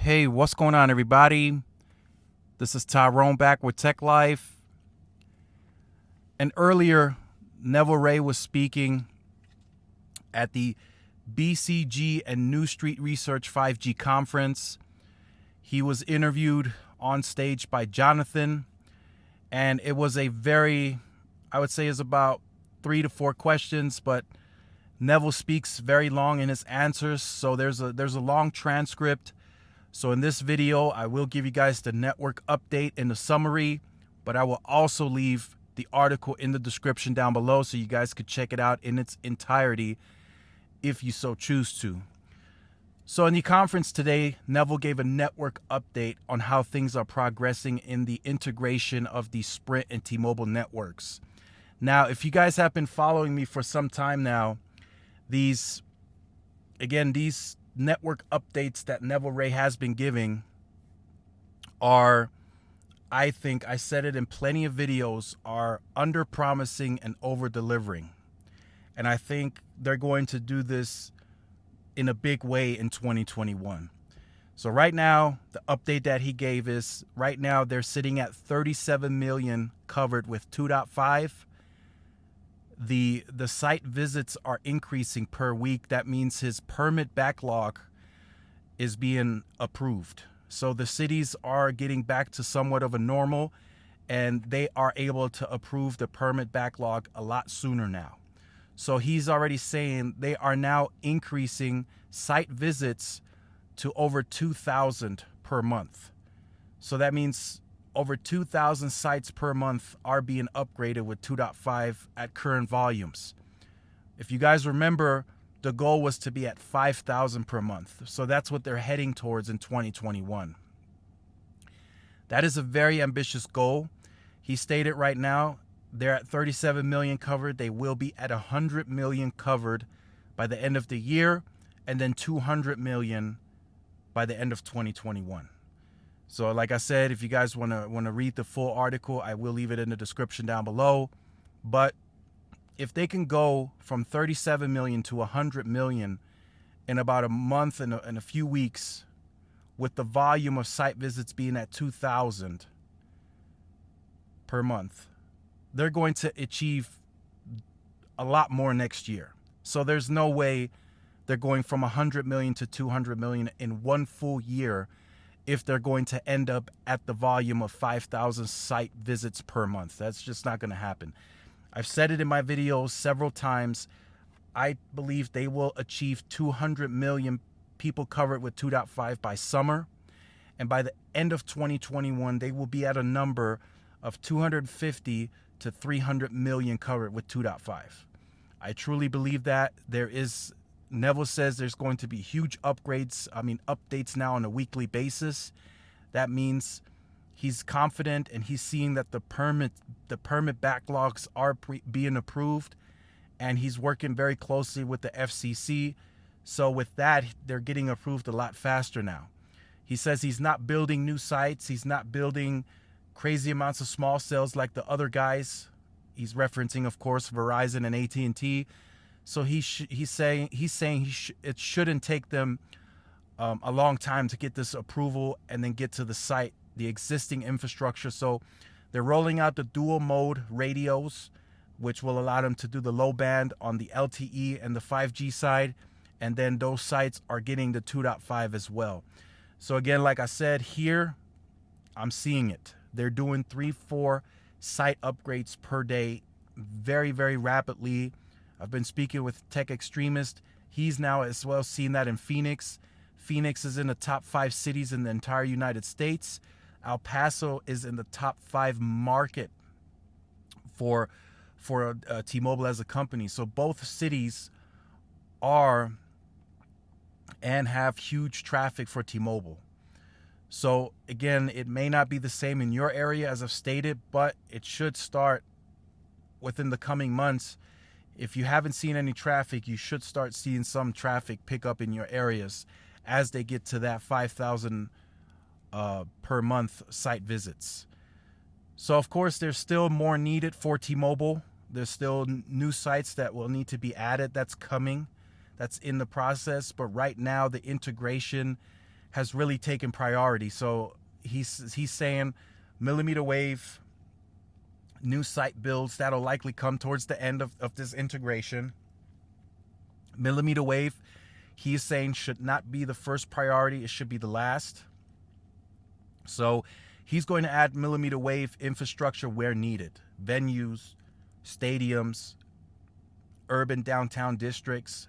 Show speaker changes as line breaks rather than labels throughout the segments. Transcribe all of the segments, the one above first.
Hey, what's going on, everybody? This is Tyrone back with Tech Life. And earlier, Neville Ray was speaking at the BCG and New Street Research 5G conference. He was interviewed on stage by Jonathan, and it was a very, I would say, is about 3 to 4 questions, but Neville speaks very long in his answers, so there's a long transcript. So in this video, I will give you guys the network update and the summary, but I will also leave the article in the description down below so you guys could check it out in its entirety if you so choose to. So in the conference today, Neville gave a network update on how things are progressing in the integration of the Sprint and T-Mobile networks. Now, if you guys have been following me for some time now, these network updates that Neville Ray has been giving are, I think I said it in plenty of videos, are under promising and over delivering. And I think they're going to do this in a big way in 2021. So right now, the update that he gave is right now they're sitting at 37 million covered with 2.5. The site visits are increasing per week. That means his permit backlog is being approved. So the cities are getting back to somewhat of a normal, and they are able to approve the permit backlog a lot sooner now. So he's already saying they are now increasing site visits to over 2,000 per month. So that means over 2,000 sites per month are being upgraded with 2.5 at current volumes. If you guys remember, the goal was to be at 5,000 per month. So that's what they're heading towards in 2021. That is a very ambitious goal. He stated right now they're at 37 million covered. They will be at 100 million covered by the end of the year, and then 200 million by the end of 2021. So like I said, if you guys want to read the full article, I will leave it in the description down below. But if they can go from 37 million to 100 million in about a month and a few weeks, with the volume of site visits being at 2,000 per month, they're going to achieve a lot more next year. So there's no way they're going from 100 million to 200 million in one full year if they're going to end up at the volume of 5,000 site visits per month. That's just not going to happen. I've said it in my videos several times. I believe they will achieve 200 million people covered with 2.5 by summer. And by the end of 2021, they will be at a number of 250 to 300 million covered with 2.5. I truly believe that. Neville says there's going to be huge updates now on a weekly basis. That means he's confident and he's seeing that the permit backlogs are being approved, and he's working very closely with the FCC. So with that, they're getting approved a lot faster now. He says he's not building new sites. He's not building crazy amounts of small cells like the other guys. He's referencing, of course, Verizon and AT&T. So he's saying it shouldn't take them a long time to get this approval and then get to the site, the existing infrastructure. So they're rolling out the dual mode radios, which will allow them to do the low band on the LTE and the 5G side. And then those sites are getting the 2.5 as well. So again, like I said, here I'm seeing it. They're doing 3-4 site upgrades per day very, very rapidly. I've been speaking with Tech Extremist. He's now as well seen that in Phoenix. Phoenix is in the top 5 cities in the entire United States. El Paso is in the top 5 market for T-Mobile as a company. So both cities are and have huge traffic for T-Mobile. So again, it may not be the same in your area as I've stated, but it should start within the coming months. If you haven't seen any traffic, you should start seeing some traffic pick up in your areas as they get to that 5,000 per month site visits. So of course, there's still more needed for T-Mobile. There's still new sites that will need to be added. That's coming. That's in the process. But right now, the integration has really taken priority. So he's saying millimeter wave, new site builds that'll likely come towards the end of this integration. Millimeter wave, he's saying, should not be the first priority. It should be the last. So he's going to add millimeter wave infrastructure where needed. Venues, stadiums, urban downtown districts.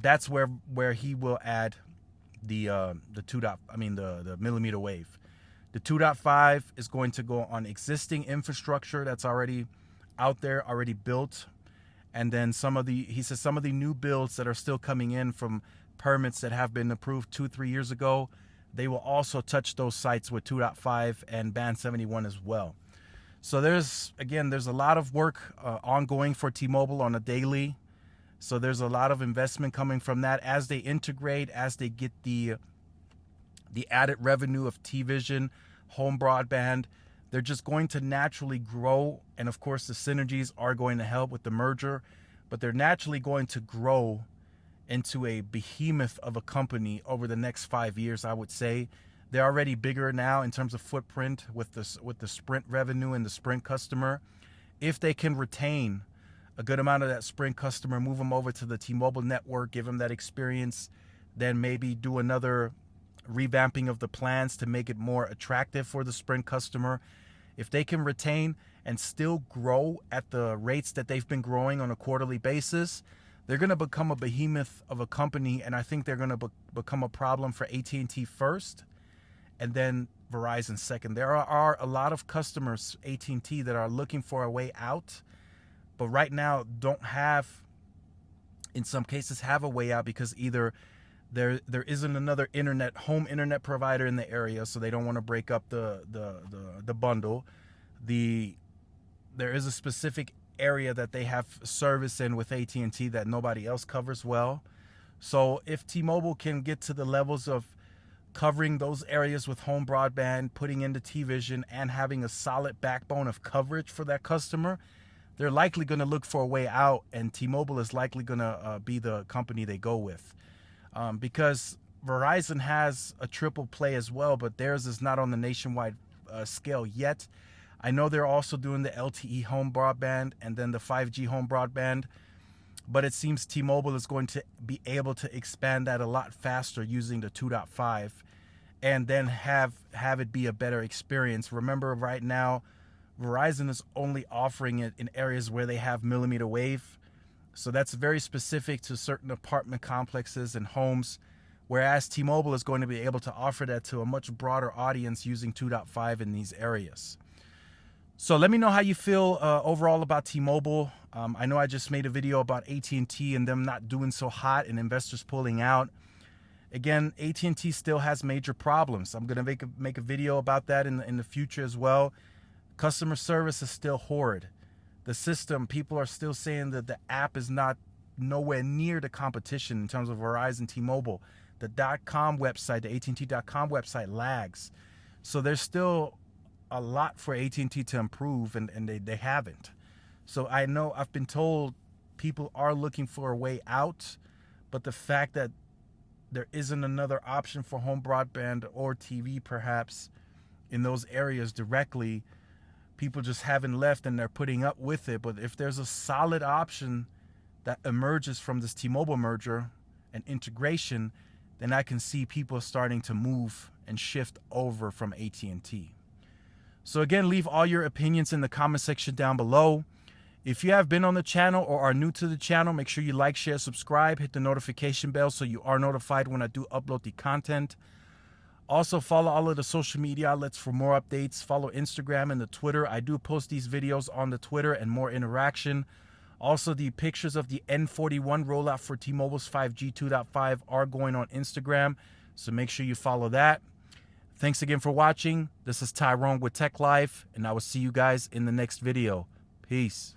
That's where he will add the the millimeter wave. The 2.5 is going to go on existing infrastructure that's already out there, already built. And then he says some of the new builds that are still coming in from permits that have been approved 2-3 years ago, they will also touch those sites with 2.5 and band 71 as well. So there's a lot of work ongoing for T-Mobile on a daily. So there's a lot of investment coming from that as they integrate, as they get the added revenue of T-Vision, home broadband. They're just going to naturally grow. And of course, the synergies are going to help with the merger, but they're naturally going to grow into a behemoth of a company over the next 5 years, I would say. They're already bigger now in terms of footprint with the Sprint revenue and the Sprint customer. If they can retain a good amount of that Sprint customer, move them over to the T-Mobile network, give them that experience, then maybe do another revamping of the plans to make it more attractive for the Sprint customer. If they can retain and still grow at the rates that they've been growing on a quarterly basis, they're going to become a behemoth of a company, and I think they're going to become a problem for AT&T first, and then Verizon second. There are a lot of customers, AT&T, that are looking for a way out, but right now don't have, in some cases, have a way out because either there isn't another home internet provider in the area, so they don't want to break up the bundle. There is a specific area that they have service in with AT&T that nobody else covers well. So if T-Mobile can get to the levels of covering those areas with home broadband, putting into T-Vision, and having a solid backbone of coverage for that customer, they're likely going to look for a way out, and T-Mobile is likely going to be the company they go with. Because Verizon has a triple play as well, but theirs is not on the nationwide scale yet. I know they're also doing the LTE home broadband and then the 5G home broadband, but it seems T-Mobile is going to be able to expand that a lot faster using the 2.5 and then have it be a better experience. Remember, right now, Verizon is only offering it in areas where they have millimeter wave. So that's very specific to certain apartment complexes and homes, whereas T-Mobile is going to be able to offer that to a much broader audience using 2.5 in these areas. So let me know how you feel overall about T-Mobile. I know I just made a video about AT&T and them not doing so hot and investors pulling out. Again, AT&T still has major problems. I'm going to make a video about that in the future as well. Customer service is still horrid. The system, people are still saying that the app is nowhere near the competition in terms of Verizon, T-Mobile. The .com website, the AT&T.com website lags. So there's still a lot for AT&T to improve, and they haven't. So I know I've been told people are looking for a way out, but the fact that there isn't another option for home broadband or TV perhaps in those areas directly, people just haven't left and they're putting up with it. But if there's a solid option that emerges from this T-Mobile merger and integration, then I can see people starting to move and shift over from AT&T. So again, leave all your opinions in the comment section down below. If you have been on the channel or are new to the channel, make sure you like, share, subscribe, hit the notification bell so you are notified when I do upload the content. Also, follow all of the social media outlets for more updates. Follow Instagram and the Twitter. I do post these videos on the Twitter and more interaction. Also, the pictures of the N41 rollout for T-Mobile's 5G 2.5 are going on Instagram, so make sure you follow that. Thanks again for watching. This is Tyrone with Tech Life, and I will see you guys in the next video. Peace.